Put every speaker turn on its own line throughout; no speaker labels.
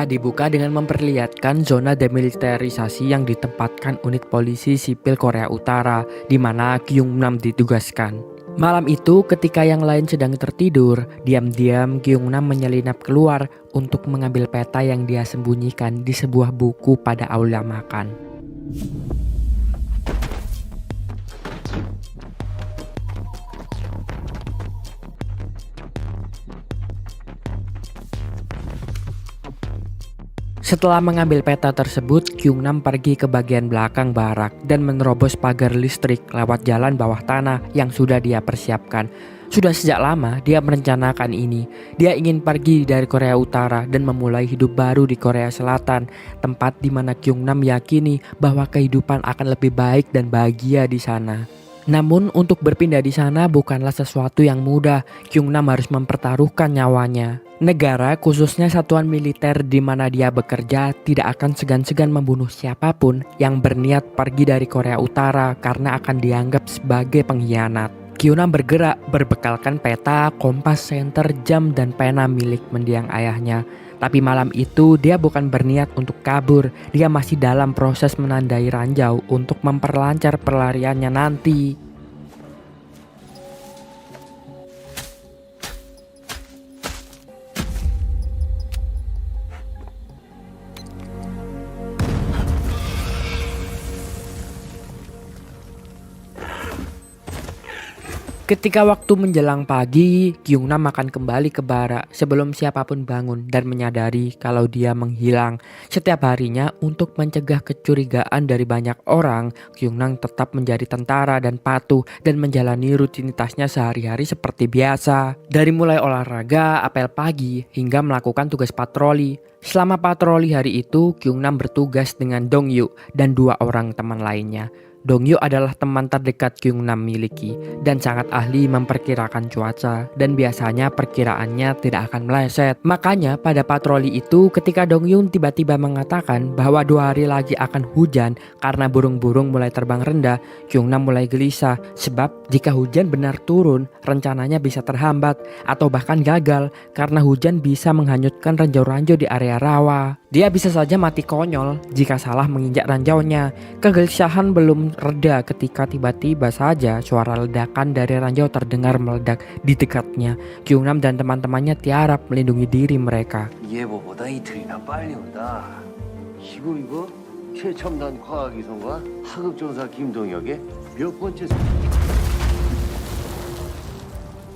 dibuka dengan memperlihatkan zona demilitarisasi yang ditempatkan unit polisi sipil Korea Utara, di mana Kyung-nam ditugaskan. Malam itu, ketika yang lain sedang tertidur, diam-diam Kyung-nam menyelinap keluar untuk mengambil peta yang dia sembunyikan di sebuah buku pada aula makan. Setelah mengambil peta tersebut, Kyung-nam pergi ke bagian belakang barak dan menerobos pagar listrik lewat jalan bawah tanah yang sudah dia persiapkan. Sudah sejak lama dia merencanakan ini. Dia ingin pergi dari Korea Utara dan memulai hidup baru di Korea Selatan, tempat di mana Kyung-nam yakini bahwa kehidupan akan lebih baik dan bahagia di sana. Namun untuk berpindah di sana bukanlah sesuatu yang mudah. Kyung-nam harus mempertaruhkan nyawanya. Negara, khususnya satuan militer di mana dia bekerja, tidak akan segan-segan membunuh siapapun yang berniat pergi dari Korea Utara karena akan dianggap sebagai pengkhianat. Kyung-nam bergerak berbekalkan peta, kompas senter, jam, dan pena milik mendiang ayahnya. Tapi malam itu dia bukan berniat untuk kabur, dia masih dalam proses menandai ranjau untuk memperlancar pelariannya nanti. Ketika waktu menjelang pagi, Kyung-nam akan kembali ke barak sebelum siapapun bangun dan menyadari kalau dia menghilang. Setiap harinya untuk mencegah kecurigaan dari banyak orang, Kyung-nam tetap menjadi tentara dan patuh dan menjalani rutinitasnya sehari-hari seperti biasa. Dari mulai olahraga, apel pagi, hingga melakukan tugas patroli. Selama patroli hari itu, Kyung-nam bertugas dengan Dong-yu dan 2 orang teman lainnya. Dong-yu adalah teman terdekat Kyung-nam miliki dan sangat ahli memperkirakan cuaca, dan biasanya perkiraannya tidak akan meleset. Makanya pada patroli itu ketika Dong-yu tiba-tiba mengatakan bahwa 2 hari lagi akan hujan karena burung-burung mulai terbang rendah, Kyung-nam mulai gelisah sebab jika hujan benar turun rencananya bisa terhambat atau bahkan gagal karena hujan bisa menghanyutkan ranjau-ranjau di area rawa. Dia bisa saja mati konyol jika salah menginjak ranjaunya. Kegelisahan belum reda ketika tiba-tiba saja suara ledakan dari ranjau terdengar meledak di dekatnya. Kyung-nam dan teman-temannya tiarap melindungi diri mereka.
예보보다 이틀이나 빨리 온다. 이거 최첨단 과학위성과 하급조사 김동혁의 몇 번째.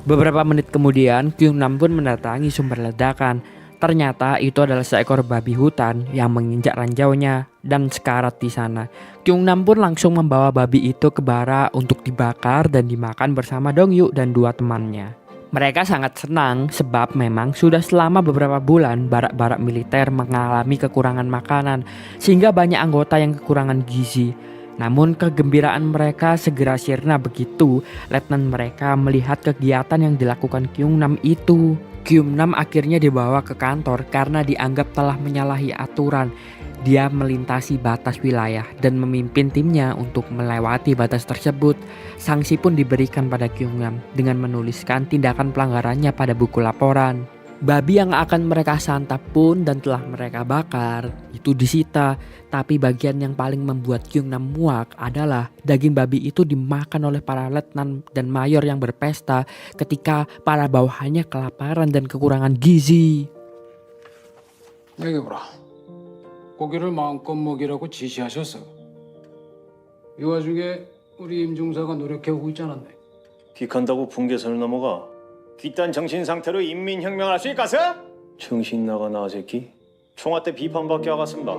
Beberapa menit kemudian, Kyung-nam pun mendatangi sumber ledakan. Ternyata itu adalah seekor babi hutan yang menginjak ranjaunya dan sekarat di sana. Kyung-nam pun langsung membawa babi itu ke bara untuk dibakar dan dimakan bersama Dong-yu dan 2 temannya. Mereka sangat senang sebab memang sudah selama beberapa bulan barak-barak militer mengalami kekurangan makanan sehingga banyak anggota yang kekurangan gizi. Namun kegembiraan mereka segera sirna begitu letnan mereka melihat kegiatan yang dilakukan Kyung-nam itu. Kyung-nam akhirnya dibawa ke kantor karena dianggap telah menyalahi aturan. Dia melintasi batas wilayah dan memimpin timnya untuk melewati batas tersebut. Sanksi pun diberikan pada Kyung-nam dengan menuliskan tindakan pelanggarannya pada buku laporan. Babi yang akan mereka santap pun dan telah mereka bakar itu disita. Tapi bagian yang paling membuat Kyung-nam muak adalah daging babi itu dimakan oleh para letnan dan mayor yang berpesta ketika para bawahannya kelaparan dan kekurangan gizi.
여기 보라. 고기를 마음껏 먹이라고 지시하셨어. 이 와중에 우리 임중사가 노력해오고 있지 않았네.
기칸다고 분계선을 넘어가 귀딴 정신 상태로 인민혁명을 할 수 있겠어? 정신 나가나 새끼? 총화 때 비판받게 하겠습니다.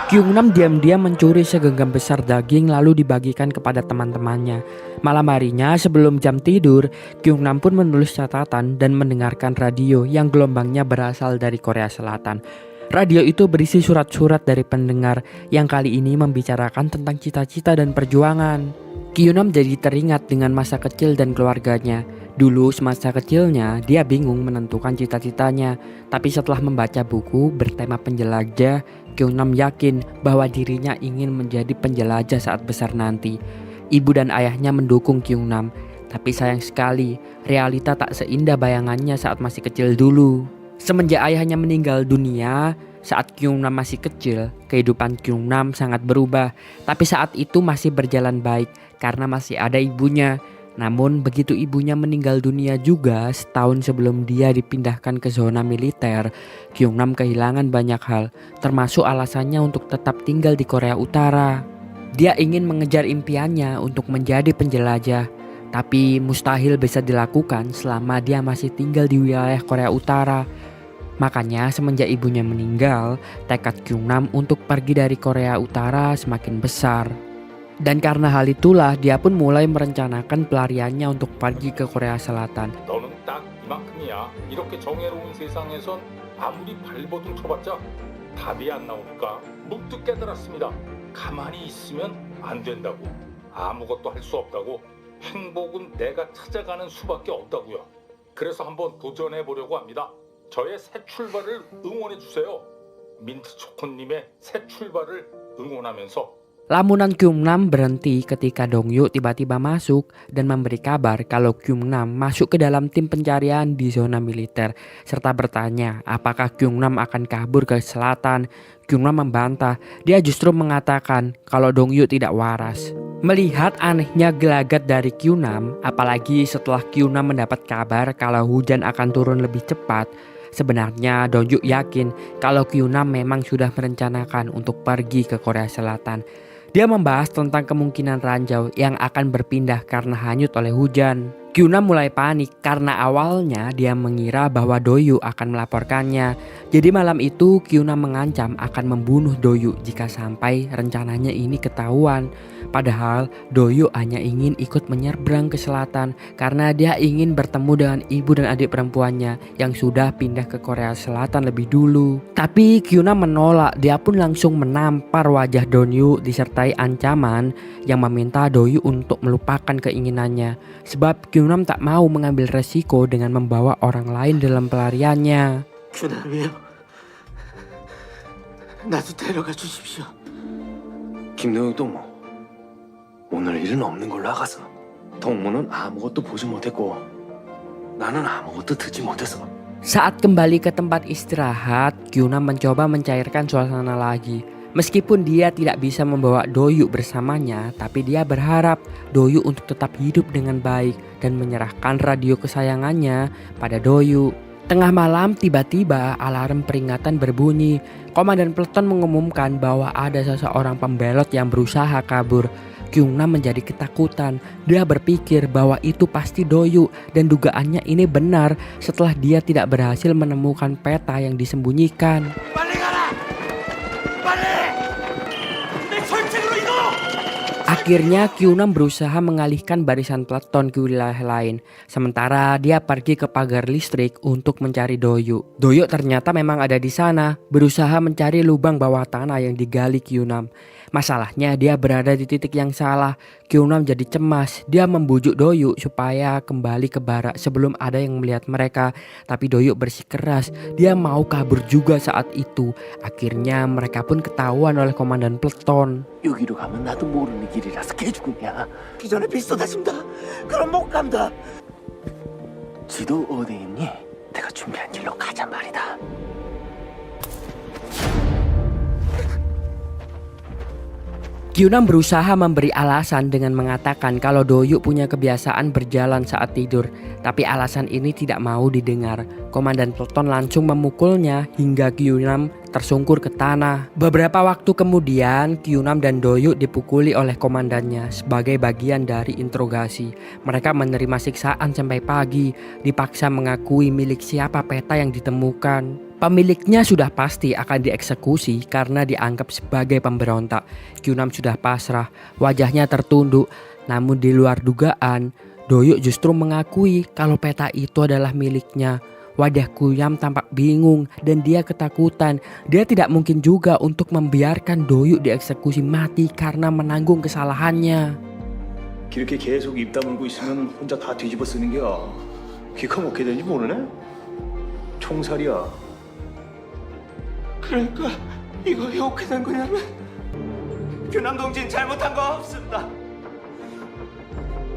Kyung-nam diam-diam mencuri segenggam besar daging lalu dibagikan kepada teman-temannya. Malam harinya sebelum jam tidur, Kyung-nam pun menulis catatan dan mendengarkan radio yang gelombangnya berasal dari Korea Selatan. Radio itu berisi surat-surat dari pendengar yang kali ini membicarakan tentang cita-cita dan perjuangan. Kyung-nam jadi teringat dengan masa kecil dan keluarganya. Dulu semasa kecilnya dia bingung menentukan cita-citanya, tapi setelah membaca buku bertema penjelajah, Kyung-nam yakin bahwa dirinya ingin menjadi penjelajah saat besar nanti. Ibu dan ayahnya mendukung Kyung-nam, Tapi sayang sekali, realita tak seindah bayangannya saat masih kecil dulu. Semenjak ayahnya meninggal dunia, saat Kyung-nam masih kecil, kehidupan Kyung-nam sangat berubah. Tapi saat itu masih berjalan baik karena masih ada ibunya. Namun begitu ibunya meninggal dunia juga setahun sebelum dia dipindahkan ke zona militer, Kyung-nam kehilangan banyak hal, termasuk alasannya untuk tetap tinggal di Korea Utara. Dia ingin mengejar impiannya untuk menjadi penjelajah, tapi mustahil bisa dilakukan selama dia masih tinggal di wilayah Korea Utara. Makanya semenjak ibunya meninggal, tekad Kyung-nam untuk pergi dari Korea Utara semakin besar. Dan karena hal itulah dia pun mulai merencanakan pelariannya untuk pergi ke Korea Selatan.
너는 딱 이만큼이야. 이렇게 정의로운 세상에선 아무리 발버둥 쳐봤자 답이 안 나오니까 문득 깨달았습니다. 가만히 있으면 안 된다고. 아무것도 할 수 없다고. 행복은 내가 찾아가는 수밖에 없다고요. 그래서 한번 도전해 보려고 합니다. 저의 새 출발을 응원해 주세요. 민트 초코님의 새 출발을 응원하면서
Lamunan Kyung-nam berhenti ketika Dong-yu tiba-tiba masuk dan memberi kabar kalau Kyung-nam masuk ke dalam tim pencarian di zona militer serta bertanya apakah Kyung-nam akan kabur ke selatan. Kyung-nam membantah, dia justru mengatakan kalau Dong-yu tidak waras. Melihat anehnya gelagat dari Kyung-nam, apalagi setelah Kyung-nam mendapat kabar kalau hujan akan turun lebih cepat, sebenarnya Dong-yu yakin kalau Kyung-nam memang sudah merencanakan untuk pergi ke Korea Selatan. Dia membahas tentang kemungkinan ranjau yang akan berpindah karena hanyut oleh hujan. Kyung-nam mulai panik karena awalnya dia mengira bahwa Do-yu akan melaporkannya. Jadi malam itu Kyung-nam mengancam akan membunuh Do-yu jika sampai rencananya ini ketahuan. Padahal Do-yu hanya ingin ikut menyeberang ke selatan karena dia ingin bertemu dengan ibu dan adik perempuannya yang sudah pindah ke Korea Selatan lebih dulu. Tapi Kyung-nam menolak, dia pun langsung menampar wajah Dong-yu disertai ancaman yang meminta Do-yu untuk melupakan keinginannya. Sebab Kyung-nam tak mau mengambil resiko dengan membawa orang lain dalam pelariannya.
규남이요. 나도 데려가 주십시오. 김동혁 동무, 오늘 일은 없는 걸로 하가서 동무는 아무것도 보지 못했고 나는 아무것도 듣지 못해서.
Saat kembali ke tempat istirahat, Kyung-nam mencoba mencairkan suasana lagi. Meskipun dia tidak bisa membawa Do-yu bersamanya, tapi dia berharap Do-yu untuk tetap hidup dengan baik dan menyerahkan radio kesayangannya pada Do-yu. Tengah malam tiba-tiba alarm peringatan berbunyi. Komandan peleton mengumumkan bahwa ada seseorang pembelot yang berusaha kabur. Kyung-nam menjadi ketakutan. Dia berpikir bahwa itu pasti Do-yu dan dugaannya ini benar setelah dia tidak berhasil menemukan peta yang disembunyikan. Akhirnya Kyung-nam berusaha mengalihkan barisan peleton ke wilayah lain. Sementara dia pergi ke pagar listrik untuk mencari Do-yu. Do-yu ternyata memang ada di sana, berusaha mencari lubang bawah tanah yang digali Kyung-nam. Masalahnya dia berada di titik yang salah. Kyung-nam jadi cemas. Dia membujuk Do-yu supaya kembali ke barak sebelum ada yang melihat mereka. Tapi Do-yu bersikeras. Dia mau kabur juga saat itu. Akhirnya mereka pun ketahuan oleh komandan peleton.
여기로 가면 나도 모르는 길이라서 개죽음이야. 기존에 비슷하십니다. 그럼 못 간다. 지도 어디 있니? 내가 준비한 길로 가자 말이다.
Kyung-nam berusaha memberi alasan dengan mengatakan kalau Do-yu punya kebiasaan berjalan saat tidur. Tapi alasan ini tidak mau didengar. Komandan peleton langsung memukulnya hingga Kyung-nam tersungkur ke tanah. Beberapa waktu kemudian Kyung-nam dan Do-yu dipukuli oleh komandannya sebagai bagian dari interogasi. Mereka menerima siksaan sampai pagi, dipaksa mengakui milik siapa peta yang ditemukan. Pemiliknya sudah pasti akan dieksekusi karena dianggap sebagai pemberontak. Kyung-nam sudah pasrah, wajahnya tertunduk. Namun di luar dugaan, Do-yu justru mengakui kalau peta itu adalah miliknya. Wajah Kyung-nam tampak bingung dan dia ketakutan. Dia tidak mungkin juga untuk membiarkan Do-yu dieksekusi mati karena menanggung kesalahannya.
이렇게 계속 입 다물고 있으면 혼자 다 뒤집어 쓰는 게야. 귀가 먹게 되는지 모르네? 총살이야.
그러니까 이거 왜 어떻게 된 거냐면 규남 동진 잘못한 거 없습니다.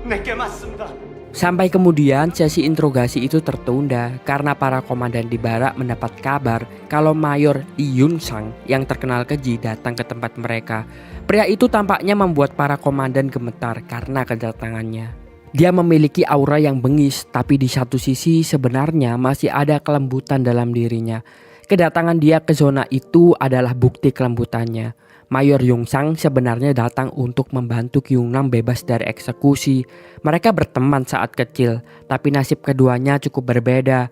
내게 맞습니다.
Sampai kemudian sesi interogasi itu tertunda karena para komandan di barak mendapat kabar kalau Mayor Lee Yun-sang yang terkenal keji datang ke tempat mereka. Pria itu tampaknya membuat para komandan gemetar karena kedatangannya. Dia memiliki aura yang bengis, tapi di satu sisi sebenarnya masih ada kelembutan dalam dirinya. Kedatangan dia ke zona itu adalah bukti kelembutannya. Mayor Yun-sang sebenarnya datang untuk membantu Kyung-nam bebas dari eksekusi. Mereka berteman saat kecil, tapi nasib keduanya cukup berbeda.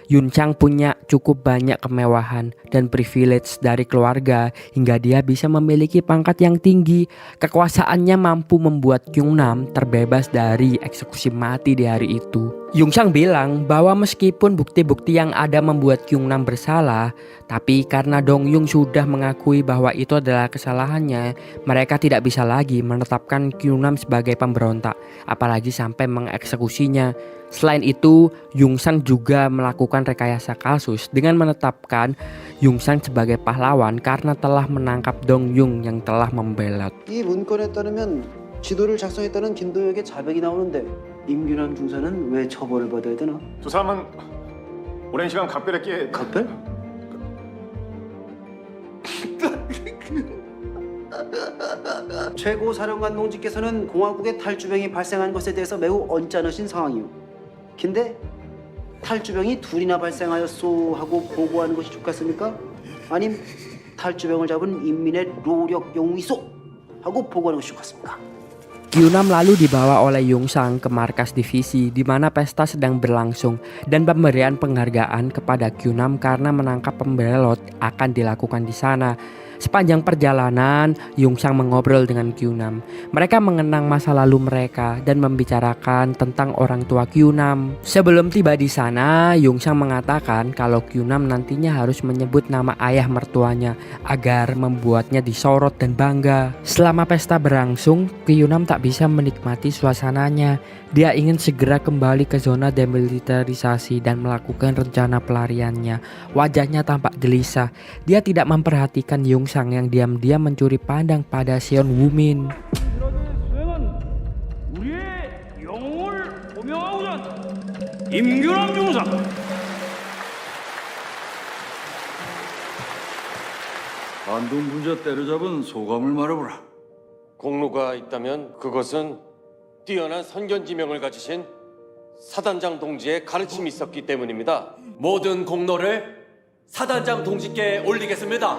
Yun-sang punya cukup banyak kemewahan dan privilege dari keluarga hingga dia bisa memiliki pangkat yang tinggi. Kekuasaannya mampu membuat Kyung-nam terbebas dari eksekusi mati di hari itu. Yun-sang bilang bahwa meskipun bukti-bukti yang ada membuat Kyung-nam bersalah, tapi karena Dong-yung sudah mengakui bahwa itu adalah kesalahannya, mereka tidak bisa lagi menetapkan Kyung-nam sebagai pemberontak, apalagi sampai mengeksekusinya. Selain itu, Yun-sang juga melakukan rekayasa kasus dengan menetapkan Yun-sang sebagai pahlawan karena telah menangkap Dong-yung yang telah membelot.
이 문건에 따르면 지도를 작성했다는 김도혁의 자백이 나오는데 임균환 중사는 왜 처벌을 받아야 되나?
두 사람은 오랜 시간 각별했기에
각별? 최고 사령관 동지께서는 공화국의 탈주병이 발생한 것에 대해서 매우 언짢으신 상황이요. 근데 탈주병이 둘이나 발생하였소 하고 보고하는 것이 좋겠습니까? 아님 탈주병을 잡은 인민의 노력 용의소 하고 보고하는 것이 좋겠습니까?
Kyung-nam lalu dibawa oleh Yun-sang ke markas divisi di mana pesta sedang berlangsung dan pemberian penghargaan kepada Kyung-nam karena menangkap pembelot akan dilakukan di sana. Sepanjang perjalanan, Yun-sang mengobrol dengan Kyung-nam. Mereka mengenang masa lalu mereka dan membicarakan tentang orang tua Kyung-nam. Sebelum tiba di sana, Yun-sang mengatakan kalau Kyung-nam nantinya harus menyebut nama ayah mertuanya agar membuatnya disorot dan bangga. Selama pesta berlangsung, Kyung-nam tak bisa menikmati suasananya. Dia ingin segera kembali ke zona demilitarisasi dan melakukan rencana pelariannya. Wajahnya tampak gelisah. Dia tidak memperhatikan Yun-sang yang diam-diam mencuri pandang pada Seon Woo-min.
반동분자 때려잡은 소감을 말해보라.
공로가 있다면 그것은 뛰어난 선견지명을 가지신 사단장 동지의 가르침이 있었기 때문입니다. 모든 공로를 사단장 동지께 올리겠습니다.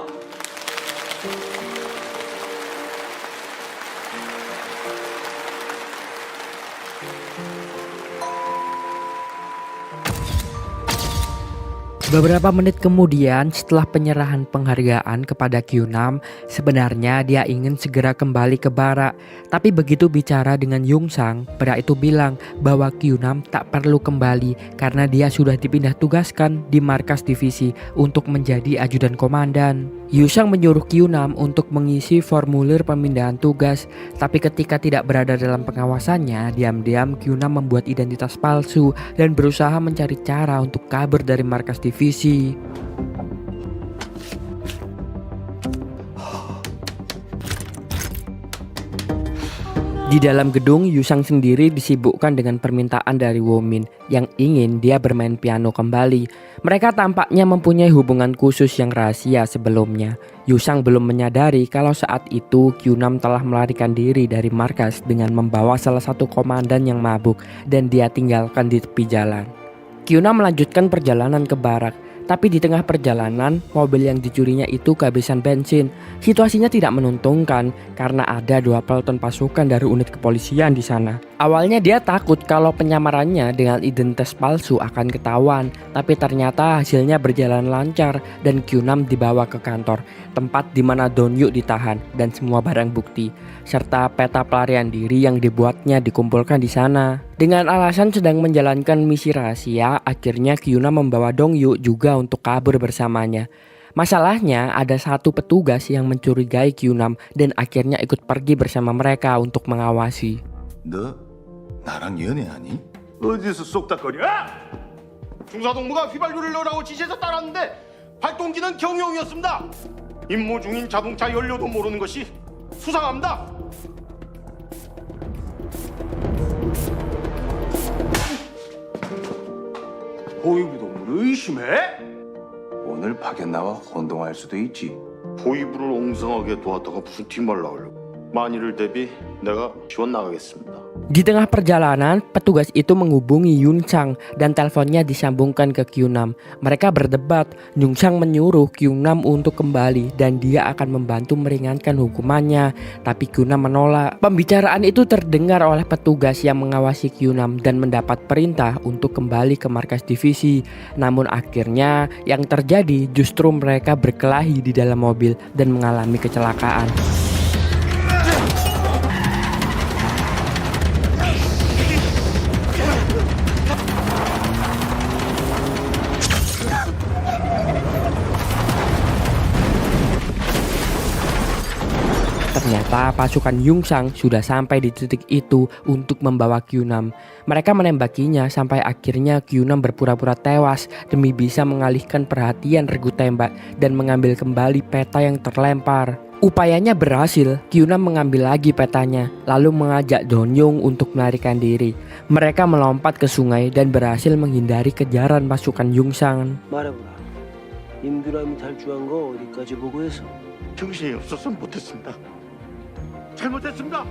Beberapa menit kemudian setelah penyerahan penghargaan kepada Kyung-nam, sebenarnya dia ingin segera kembali ke barak. Tapi begitu bicara dengan Yun-sang, pria itu bilang bahwa Kyung-nam tak perlu kembali karena dia sudah dipindah tugaskan di markas divisi untuk menjadi ajudan komandan. Yun-sang menyuruh Kyung-nam untuk mengisi formulir pemindahan tugas, tapi ketika tidak berada dalam pengawasannya, diam-diam Kyung-nam membuat identitas palsu dan berusaha mencari cara untuk kabur dari markas divisi. Di dalam gedung, Yun-sang sendiri disibukkan dengan permintaan dari Woo-min yang ingin dia bermain piano kembali. Mereka tampaknya mempunyai hubungan khusus yang rahasia sebelumnya. Yun-sang belum menyadari kalau saat itu Kyung-nam telah melarikan diri dari markas dengan membawa salah satu komandan yang mabuk dan dia tinggalkan di tepi jalan. Kyung-nam melanjutkan perjalanan ke barak. Tapi di tengah perjalanan, mobil yang dicurinya itu kehabisan bensin. Situasinya tidak menguntungkan karena ada 2 peloton pasukan dari unit kepolisian di sana. Awalnya dia takut kalau penyamarannya dengan identitas palsu akan ketahuan, tapi ternyata hasilnya berjalan lancar dan Kyung-nam dibawa ke kantor, tempat di mana Dong-yu ditahan dan semua barang bukti serta peta pelarian diri yang dibuatnya dikumpulkan di sana. Dengan alasan sedang menjalankan misi rahasia, akhirnya Kyung-nam membawa Dong-yu juga untuk kabur bersamanya. Masalahnya ada satu petugas yang mencurigai Kyung-nam dan akhirnya ikut pergi bersama mereka untuk mengawasi.
너 나랑 연애하니?
어디서 쏙닥거려? 중사동무가 휘발유를 넣으라고 지시해서 따랐는데 발동기는 경유용이었습니다. 임무 중인 자동차 연료도 모르는 것이 수상합니다. 보위부동을 의심해?
오늘 밖에 나와 혼동할 수도 있지.
보위부를 옹성하게 도왔다가 무슨 뒷말 나오려고. 만일을 대비 내가 지원 나가겠습니다.
Di tengah perjalanan, petugas itu menghubungi Yun Chang dan teleponnya disambungkan ke Kyunam. Mereka berdebat. Yun Chang menyuruh Kyunam untuk kembali dan dia akan membantu meringankan hukumannya. Tapi Kyunam menolak. Pembicaraan itu terdengar oleh petugas yang mengawasi Kyunam dan mendapat perintah untuk kembali ke markas divisi. Namun akhirnya yang terjadi justru mereka berkelahi di dalam mobil dan mengalami kecelakaan. Ternyata pasukan Yungsang sudah sampai di titik itu untuk membawa Kyunam. Mereka menembakinya sampai akhirnya Kyunam berpura-pura tewas demi bisa mengalihkan perhatian regu tembak dan mengambil kembali peta yang terlempar. Upayanya berhasil, Kyunam mengambil lagi petanya, lalu mengajak Donyung untuk melarikan diri. Mereka melompat ke sungai dan berhasil menghindari kejaran pasukan Yungsang.
말해보라. 임규람이 탈주한 거 어디까지 보고해서?
정신이 없어서 못했습니다. 잘못했습니다.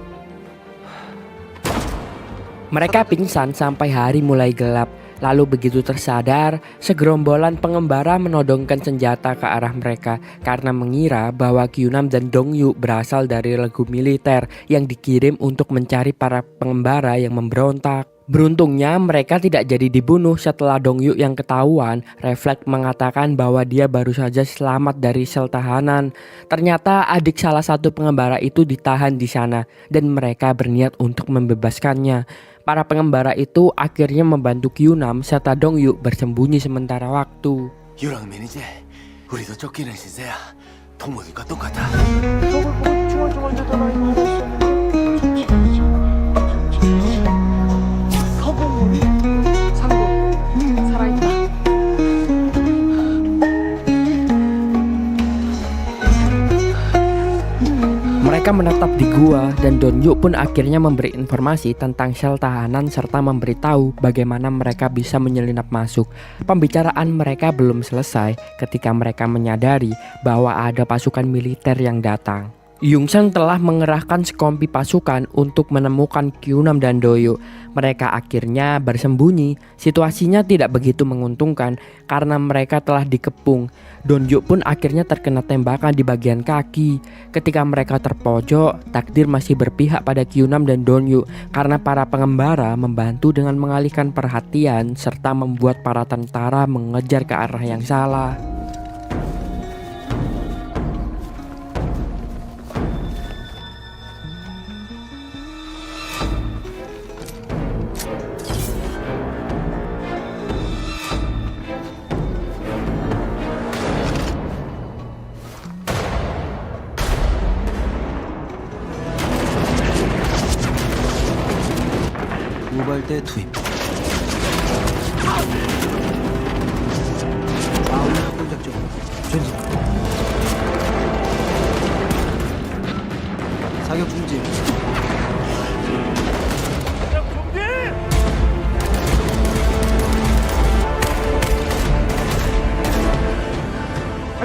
Mereka pingsan sampai hari mulai gelap. Lalu begitu tersadar, segerombolan pengembara menodongkan senjata ke arah mereka karena mengira bahwa Kyunam dan Dongyu berasal dari regu militer yang dikirim untuk mencari para pengembara yang memberontak. Beruntungnya mereka tidak jadi dibunuh setelah Dongyu yang ketahuan refleks mengatakan bahwa dia baru saja selamat dari sel tahanan. Ternyata adik salah satu pengembara itu ditahan di sana dan mereka berniat untuk membebaskannya. Para pengembara itu akhirnya membantu Kyunam serta Dongyu bersembunyi sementara waktu.
유랑민 이제 우리도 쫓기는 시세야. 동무들과 똑같아.
서봉우리 상고 살아있다.
Mereka menetap di gua dan Dongyu pun akhirnya memberi informasi tentang sel tahanan serta memberitahu bagaimana mereka bisa menyelinap masuk. Pembicaraan mereka belum selesai ketika mereka menyadari bahwa ada pasukan militer yang datang. Yungsang telah mengerahkan sekompi pasukan untuk menemukan Kyunam dan Doyo. Mereka akhirnya bersembunyi. Situasinya tidak begitu menguntungkan karena mereka telah dikepung. Dongyu pun akhirnya terkena tembakan di bagian kaki. Ketika mereka terpojok, takdir masih berpihak pada Kyunam dan Dongyu karena para pengembara membantu dengan mengalihkan perhatian serta membuat para tentara mengejar ke arah yang salah.
우발대 투입. 좌우 합동작전 전진. 사격 중지.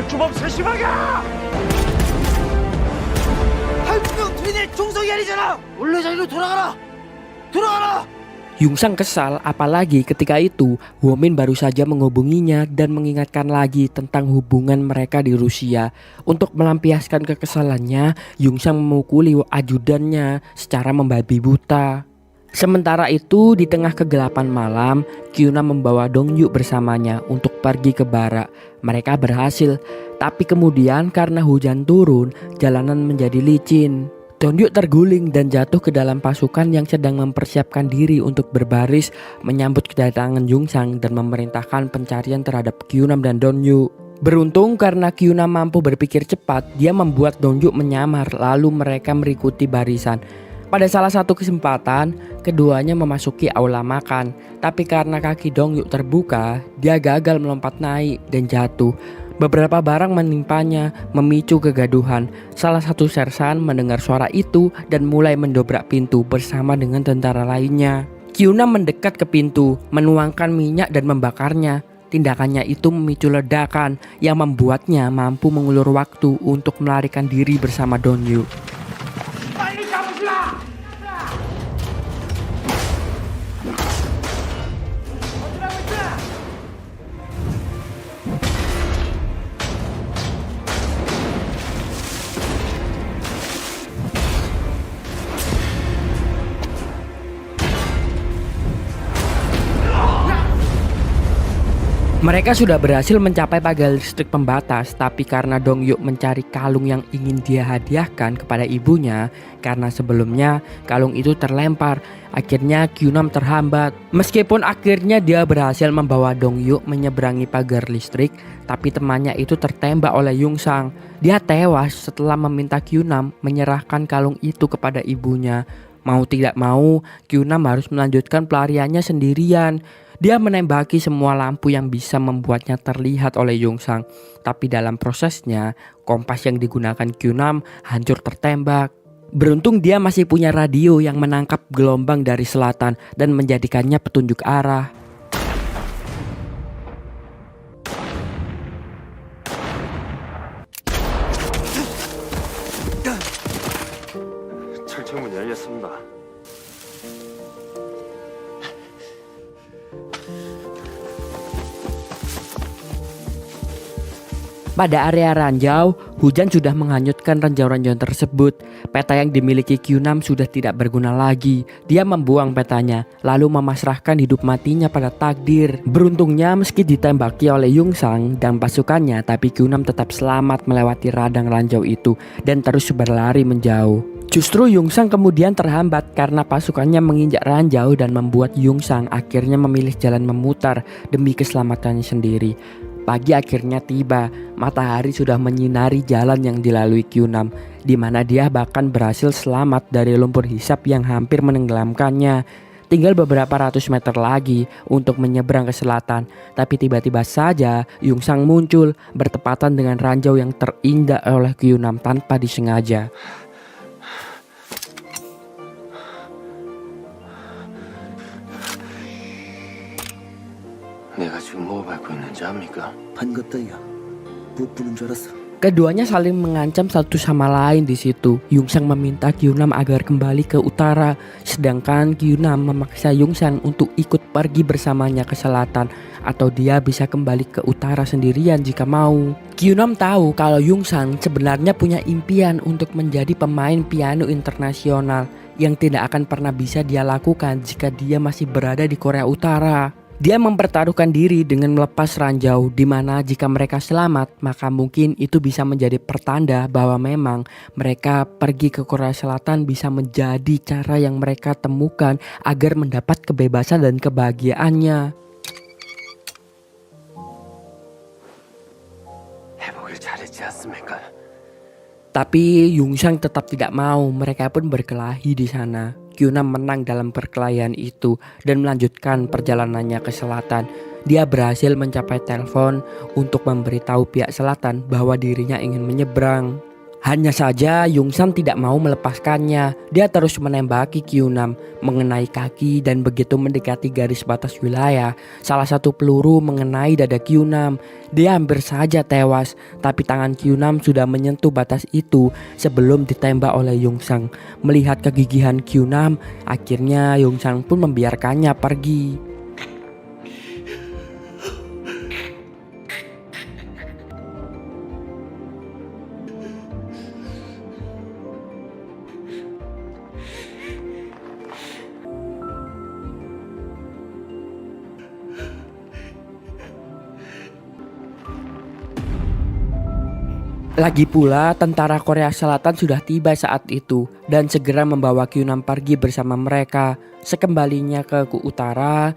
주범 세심하게!
할주명 트윈의 종성이 아니잖아. 원래 자리로 돌아가라. 돌아가라.
Yungsang kesal apalagi ketika itu Womin baru saja menghubunginya dan mengingatkan lagi tentang hubungan mereka di Rusia. Untuk melampiaskan kekesalannya, Yungsang memukuli ajudannya secara membabi buta. Sementara itu di tengah kegelapan malam, Kyunam membawa Dongyu bersamanya untuk pergi ke barak. Mereka berhasil, tapi kemudian karena hujan turun, jalanan menjadi licin. Dongyu terguling dan jatuh ke dalam pasukan yang sedang mempersiapkan diri untuk berbaris menyambut kedatangan Yungsang dan memerintahkan pencarian terhadap Kyunam dan Dongyu. Beruntung karena Kyunam mampu berpikir cepat, dia membuat Dongyu menyamar lalu mereka mengikuti barisan. Pada salah satu kesempatan, keduanya memasuki aula makan, tapi karena kaki Dongyu terbuka, dia gagal melompat naik dan jatuh. Beberapa barang menimpanya, memicu kegaduhan. Salah satu sersan mendengar suara itu dan mulai mendobrak pintu bersama dengan tentara lainnya. Kyuna mendekat ke pintu, menuangkan minyak dan membakarnya. Tindakannya itu memicu ledakan yang membuatnya mampu mengulur waktu untuk melarikan diri bersama Dongyu. Mereka sudah berhasil mencapai pagar listrik pembatas, tapi karena Dongyu mencari kalung yang ingin dia hadiahkan kepada ibunya, karena sebelumnya kalung itu terlempar, akhirnya Kyunam terhambat. Meskipun akhirnya dia berhasil membawa Dongyu menyeberangi pagar listrik, tapi temannya itu tertembak oleh Yungsang. Dia tewas setelah meminta Kyunam menyerahkan kalung itu kepada ibunya. Mau tidak mau, Kyunam harus melanjutkan pelariannya sendirian. Dia menembaki semua lampu yang bisa membuatnya terlihat oleh Yungsang. Tapi dalam prosesnya, kompas yang digunakan Kyunam hancur tertembak. Beruntung dia masih punya radio yang menangkap gelombang dari selatan dan menjadikannya petunjuk arah.
철책문이 열렸습니다.
Pada area ranjau, hujan sudah menghanyutkan ranjau-ranjau tersebut. Peta yang dimiliki Kyunam sudah tidak berguna lagi. Dia membuang petanya, lalu memasrahkan hidup matinya pada takdir. Beruntungnya meski ditembaki oleh Yungsang dan pasukannya, tapi Kyunam tetap selamat melewati radang ranjau itu dan terus berlari menjauh. Justru Yungsang kemudian terhambat karena pasukannya menginjak ranjau dan membuat Yungsang akhirnya memilih jalan memutar demi keselamatannya sendiri. Pagi akhirnya tiba, matahari sudah menyinari jalan yang dilalui Kyunam, di mana dia bahkan berhasil selamat dari lumpur hisap yang hampir menenggelamkannya. Tinggal beberapa ratus meter lagi untuk menyeberang ke selatan, tapi tiba-tiba saja Yungsang muncul bertepatan dengan ranjau yang terinjak oleh Kyunam tanpa disengaja.
내가 지금 뭐 밟고 있는지 압니까?
반갑다야. 못 부는 줄 알았어.
Keduanya saling mengancam satu sama lain di situ. Yungsang meminta Kyunam agar kembali ke utara, sedangkan Kyunam memaksa Yungsang untuk ikut pergi bersamanya ke selatan, atau dia bisa kembali ke utara sendirian jika mau. Kyunam tahu kalau Yungsang sebenarnya punya impian untuk menjadi pemain piano internasional yang tidak akan pernah bisa dia lakukan jika dia masih berada di Korea Utara. Dia mempertaruhkan diri dengan melepas ranjau, di mana jika mereka selamat, maka mungkin itu bisa menjadi pertanda bahwa memang mereka pergi ke Korea Selatan bisa menjadi cara yang mereka temukan agar mendapat kebebasan dan kebahagiaannya.
회복을 잘했지 않습니까?
Tapi Yungsang tetap tidak mau, mereka pun berkelahi di sana. Kyunam menang dalam perkelahian itu dan melanjutkan perjalanannya ke selatan. Dia berhasil mencapai telepon untuk memberitahu pihak selatan bahwa dirinya ingin menyeberang. Hanya saja Yungsang tidak mau melepaskannya. Dia terus menembaki Kyunam mengenai kaki dan begitu mendekati garis batas wilayah, salah satu peluru mengenai dada Kyunam. Dia hampir saja tewas, tapi tangan Kyunam sudah menyentuh batas itu sebelum ditembak oleh Yungsang. Melihat kegigihan Kyunam, akhirnya Yungsang pun membiarkannya pergi. Lagi pula tentara Korea Selatan sudah tiba saat itu dan segera membawa Kyunam pergi bersama mereka. Sekembalinya ke utara,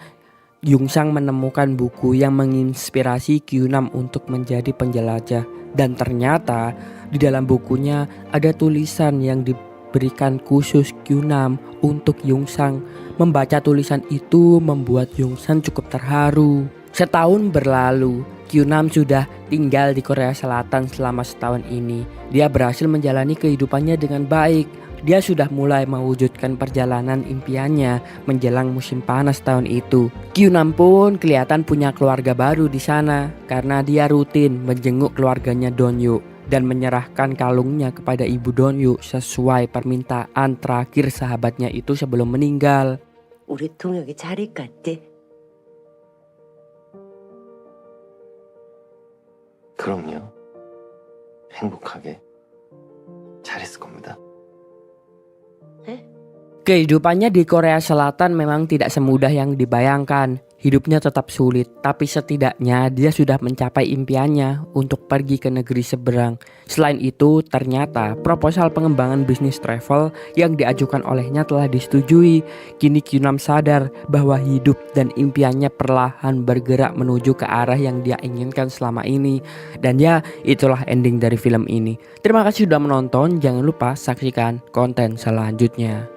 Yungsang menemukan buku yang menginspirasi Kyunam untuk menjadi penjelajah. Dan ternyata di dalam bukunya ada tulisan yang diberikan khusus Kyunam untuk Yungsang. Membaca tulisan itu membuat Yungsang cukup terharu. Setahun berlalu, Kyunam sudah tinggal di Korea Selatan selama setahun ini. Dia berhasil menjalani kehidupannya dengan baik. dia sudah mulai mewujudkan perjalanan impiannya menjelang musim panas tahun itu. Kyunam pun kelihatan punya keluarga baru di sana karena dia rutin menjenguk keluarganya Donyu dan menyerahkan kalungnya kepada ibu Donyu sesuai permintaan terakhir sahabatnya itu sebelum meninggal.
우리 동혁이 잘 있겠지?
그럼요. 행복하게 잘했을 겁니다.
Kehidupannya di Korea Selatan memang tidak semudah yang dibayangkan. Hidupnya tetap sulit, tapi setidaknya dia sudah mencapai impiannya untuk pergi ke negeri seberang. Selain itu, ternyata proposal pengembangan bisnis travel yang diajukan olehnya telah disetujui. Kini Kyunam sadar bahwa hidup dan impiannya perlahan bergerak menuju ke arah yang dia inginkan selama ini. Dan ya, itulah ending dari film ini. Terima kasih sudah menonton, jangan lupa saksikan konten selanjutnya.